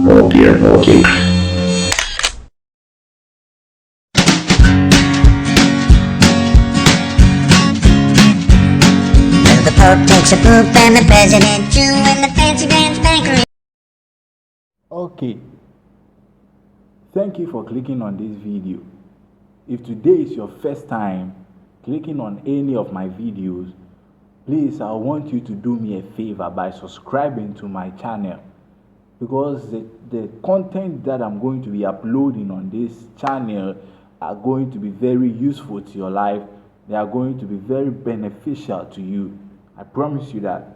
more beer, more cake. The Pope takes a poop and the President too, and the fancy dance bakery. Okay, thank you for clicking on this video. If today is your first time clicking on any of my videos, please, I want you to do me a favor by subscribing to my channel, because the content that I'm going to be uploading on this channel are going to be very useful to your life. They are going to be very beneficial to you. I promise you that.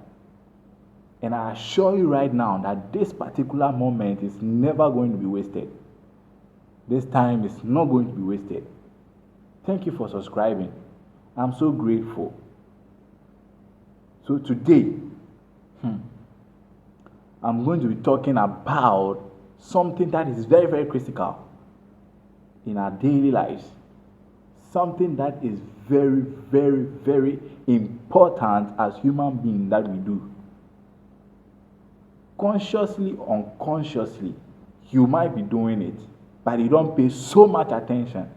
And I assure you right now that this particular moment is never going to be wasted. This time is not going to be wasted. Thank you for subscribing. I'm so grateful. So today, I'm going to be talking about something that is very, very critical in our daily lives. Something that is very, very, very important as human beings that we do. Consciously, unconsciously, you might be doing it, but you don't pay so much attention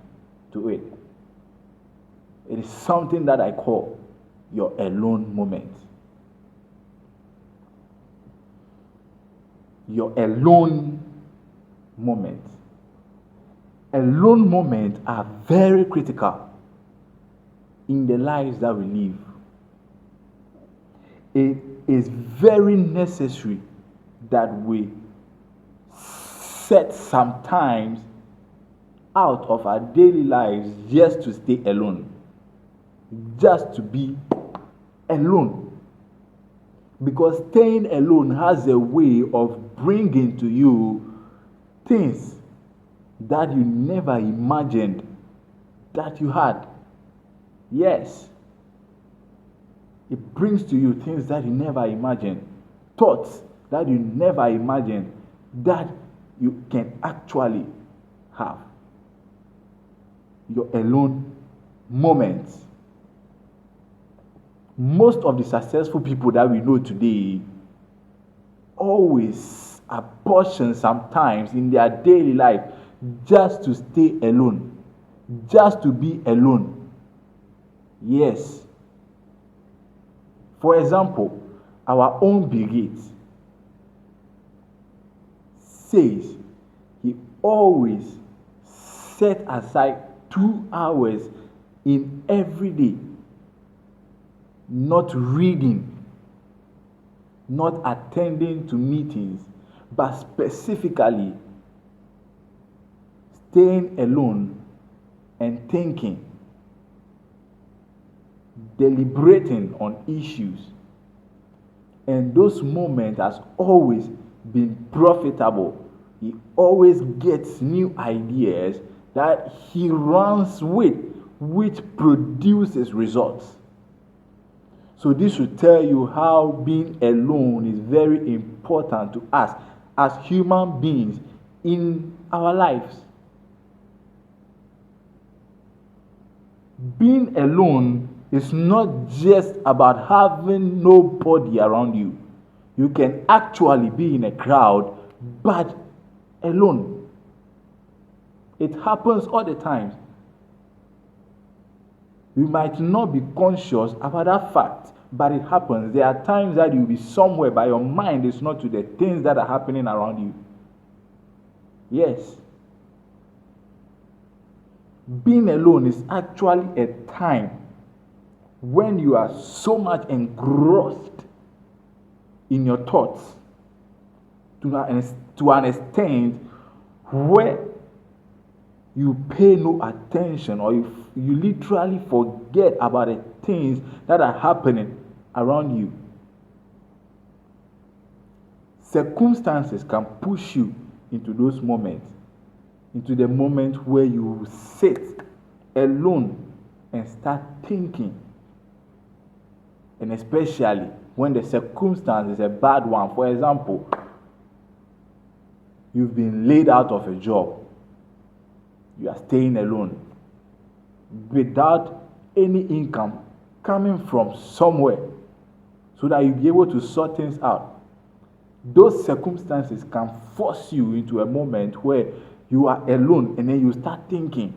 to it. It is something that I call your alone moment. Your alone moment. Alone moments are very critical in the lives that we live. It is very necessary that we set some times out of our daily lives just to stay alone, just to be alone. Because staying alone has a way of bringing to you things that you never imagined that you had. Yes. It brings to you things that you never imagined, thoughts that you never imagined that you can actually have. Your alone moments. Most of the successful people that we know today always apportion sometimes in their daily life just to stay alone, just to be alone. Yes. For example, our own Bill Gates says he always set aside 2 hours in every day, not reading, not attending to meetings, but specifically staying alone and thinking, deliberating on issues. And those moments has always been profitable. He always gets new ideas that he runs with, which produces results. So this will tell you how being alone is very important to us as human beings in our lives. Being alone is not just about having nobody around you. You can actually be in a crowd, but alone. It happens all the time. You might not be conscious about that fact, but it happens. There are times that you'll be somewhere, but your mind is not to the things that are happening around you. Yes. Being alone is actually a time when you are so much engrossed in your thoughts to an extent where you pay no attention, or you literally forget about the things that are happening around you. Circumstances can push you into those moments, into the moment where you sit alone and start thinking. And especially when the circumstance is a bad one. For example, you've been laid out of a job. You are staying alone without any income coming from somewhere so that you'll be able to sort things out. those circumstances can force you into a moment where you are alone, and then you start thinking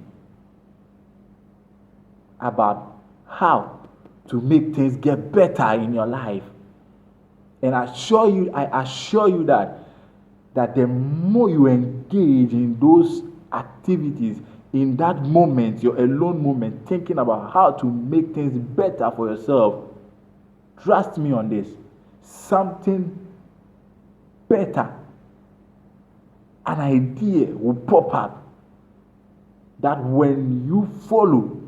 about how to make things get better in your life. And I assure you that the more you engage in those activities, in that moment, your alone moment, thinking about how to make things better for yourself, trust me on this, something better, an idea will pop up that when you follow,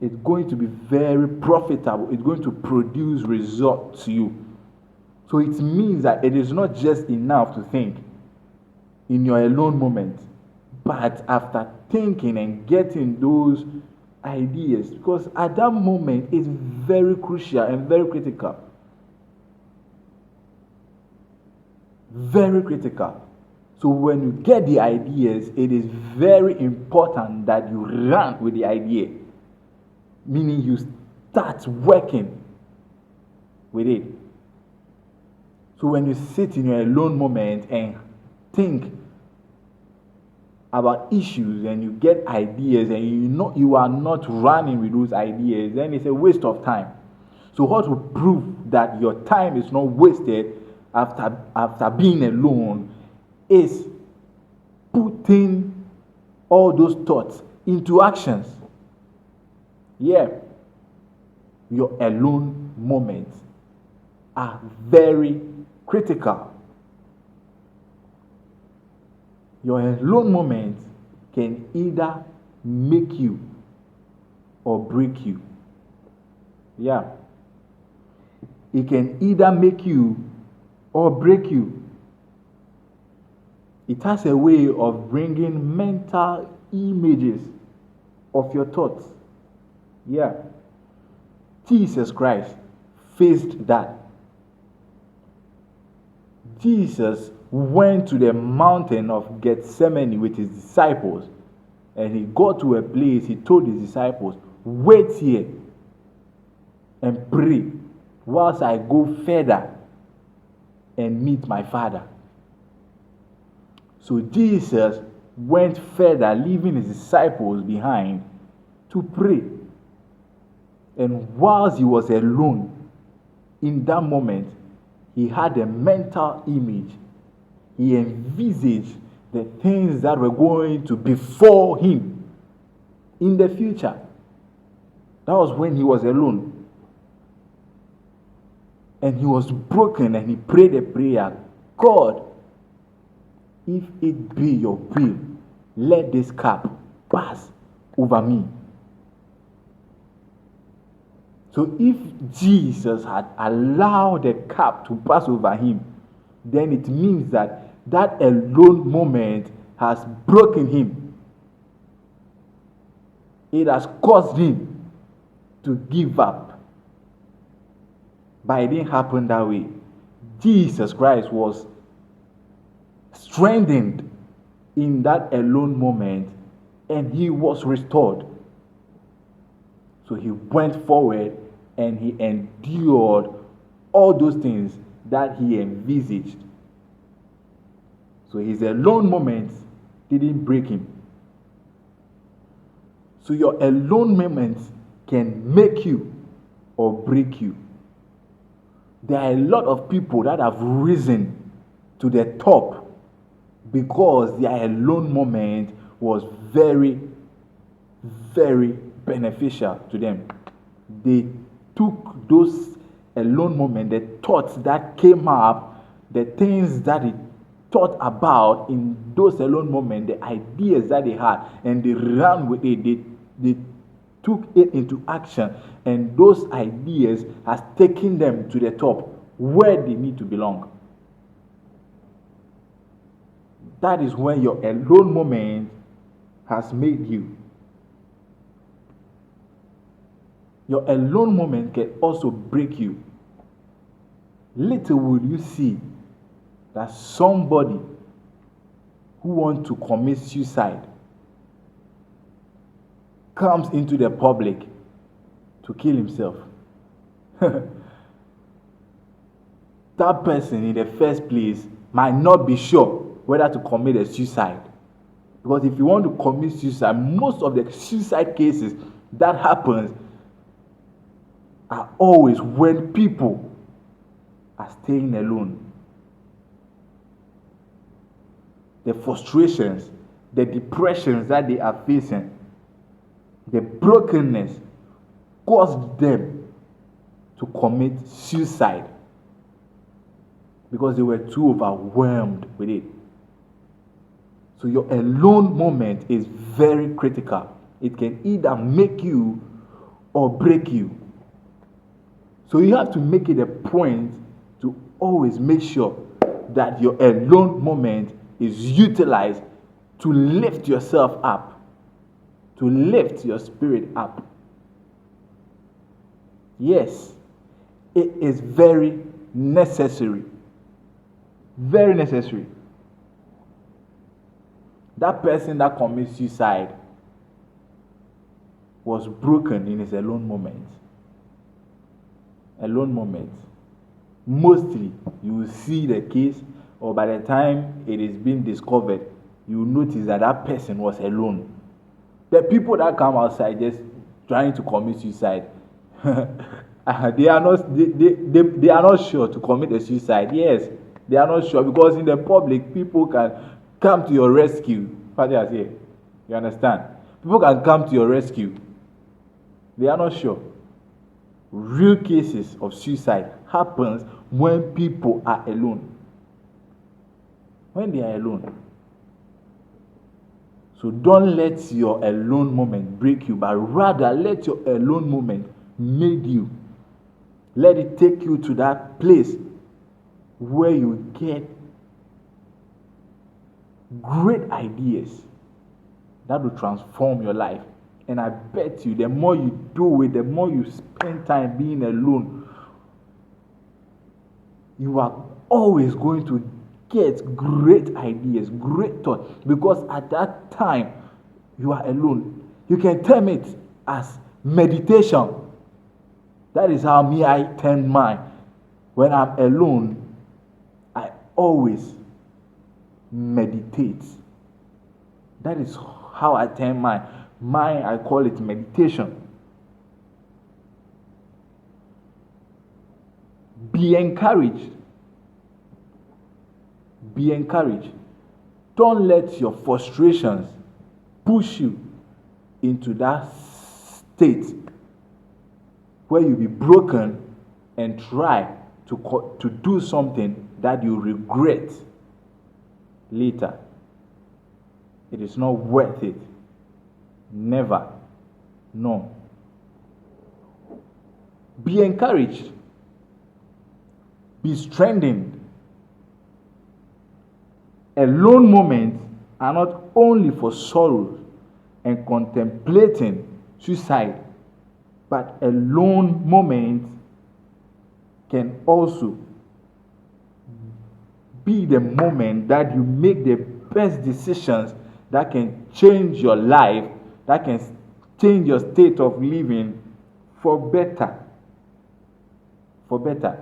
it's going to be very profitable. It's going to produce results to you. So it means that it is not just enough to think in your alone moment, but after thinking and getting those ideas, because at that moment it's very crucial and very critical. Very critical. So when you get the ideas, it is very important that you run with the idea, meaning you start working with it. So when you sit in your alone moment and think about issues and you get ideas and you know you are not running with those ideas, then it's a waste of time. So what will prove that your time is not wasted after being alone is putting all those thoughts into actions. Yeah, your alone moments are very critical. Your alone moments can either make you or break you. Yeah, it can either make you or break you. It has a way of bringing mental images of your thoughts. Yeah. Jesus Christ faced that. Jesus went to the mountain of Gethsemane with his disciples, and he got to a place. He told his disciples, wait here and pray whilst I go further and meet my Father. So Jesus went further, leaving his disciples behind to pray. And whilst he was alone, in that moment, he had a mental image. He envisaged the things that were going to befall him in the future. That was when he was alone. And he was broken, and he prayed a prayer. God, if it be your will, let this cup pass over me. So if Jesus had allowed the cup to pass over him, then it means that alone moment has broken him. It has caused him to give up. But it didn't happen that way. Jesus Christ was strengthened in that alone moment, and he was restored. So he went forward and he endured all those things that he envisaged. So his alone moments didn't break him. So your alone moments can make you or break you. There are a lot of people that have risen to the top because their alone moment was very, very beneficial to them. They took those alone moments, the thoughts that came up, the things that they thought about in those alone moments, the ideas that they had, and they ran with it. They took it into action, and those ideas has taken them to the top where they need to belong. That is when your alone moment has made you. Your alone moment can also break you. Little will you see that somebody who wants to commit suicide comes into the public to kill himself. that person in the first place might not be sure whether to commit a suicide. Because if you want to commit suicide, most of the suicide cases that happens are always when people are staying alone. The frustrations, the depressions that they are facing, the brokenness caused them to commit suicide because they were too overwhelmed with it. So your alone moment is very critical. It can either make you or break you. So you have to make it a point to always make sure that your alone moment is utilized to lift yourself up, to lift your spirit up. Yes, it is very necessary. Very necessary. That person that commits suicide was broken in his alone moment. Alone moment. Mostly, you will see the case, or by the time it is being discovered, you will notice that that person was alone. The people that come outside just trying to commit suicide, they are not sure to commit a suicide. Yes, they are not sure because in the public, people can come to your rescue. What I say? You understand? People can come to your rescue. They are not sure. Real cases of suicide happens when people are alone. When they are alone. So don't let your alone moment break you, but rather let your alone moment make you. Let it take you to that place where you get great ideas that will transform your life. And I bet you, the more you do it, the more you spend time being alone, you are always going to get great ideas, great thoughts. Because at that time, you are alone. You can term it as meditation. That is how I term mine. When I'm alone, I always meditate. That is how I term mine. Mine, I call it meditation. Be encouraged. Be encouraged. Don't let your frustrations push you into that state where you'll be broken and try to do something that you regret later. It is not worth it. Never. No. Be encouraged. Be strengthened. Alone moments are not only for sorrow and contemplating suicide, but alone moments can also be the moment that you make the best decisions that can change your life, that can change your state of living for better. For better.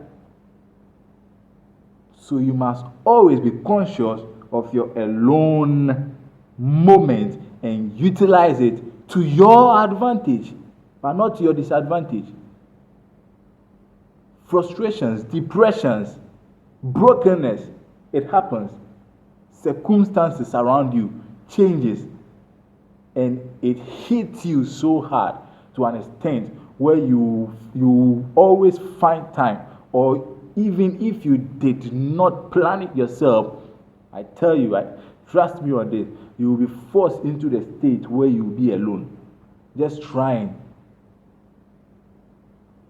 So you must always be conscious of your alone moment and utilize it to your advantage, but not to your disadvantage. Frustrations, depressions, brokenness, it happens. Circumstances around you changes, and it hits you so hard to an extent where you always find time, or even if you did not plan it yourself, I tell you, trust me on this, you will be forced into the state where you will be alone, just trying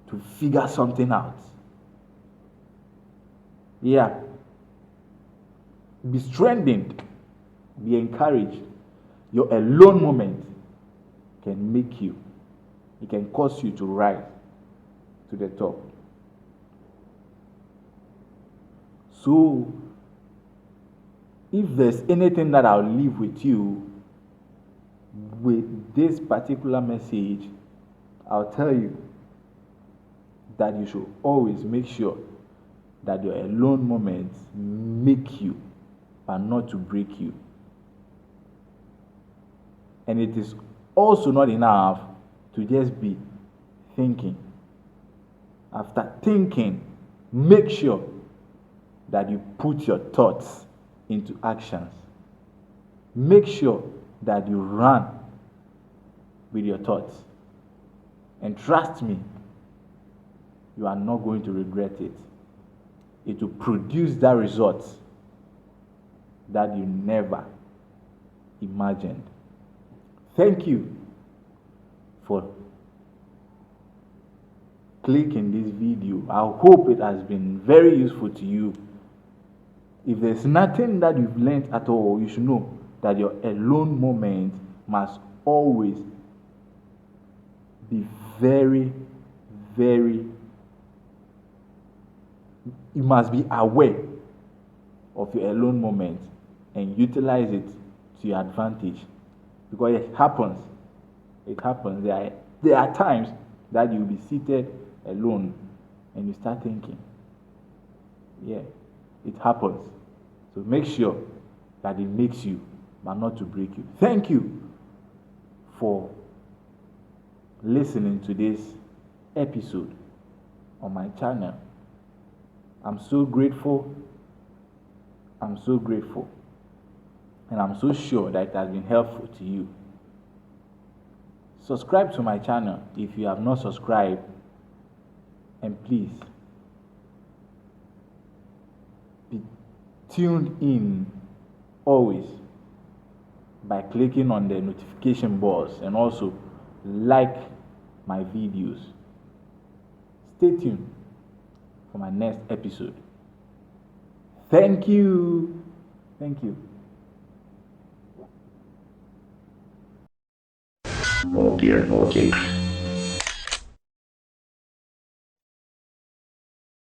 to figure something out. Yeah. Be strengthened. Be encouraged. Your alone moment can make you. It can cause you to rise to the top. So, if there's anything that I'll leave with you with this particular message, I'll tell you that you should always make sure that your alone moments make you, but not to break you. And it is also not enough to just be thinking. After thinking, make sure that you put your thoughts into actions. Make sure that you run with your thoughts. And trust me, you are not going to regret it. It will produce that result that you never imagined. Thank you for clicking this video. I hope it has been very useful to you. If there's nothing that you've learned at all, you should know that your alone moment must always be very, very, you must be aware of your alone moment and utilize it to your advantage, because it happens. There are times that you'll be seated alone and you start thinking. Yeah, it happens. So make sure that it makes you, but not to break you. Thank you for listening to this episode on my channel. I'm so grateful. And I'm so sure that it has been helpful to you. Subscribe to my channel if you have not subscribed. And please be tuned in always by clicking on the notification bells and also like my videos. Stay tuned for my next episode. Thank you. Okay.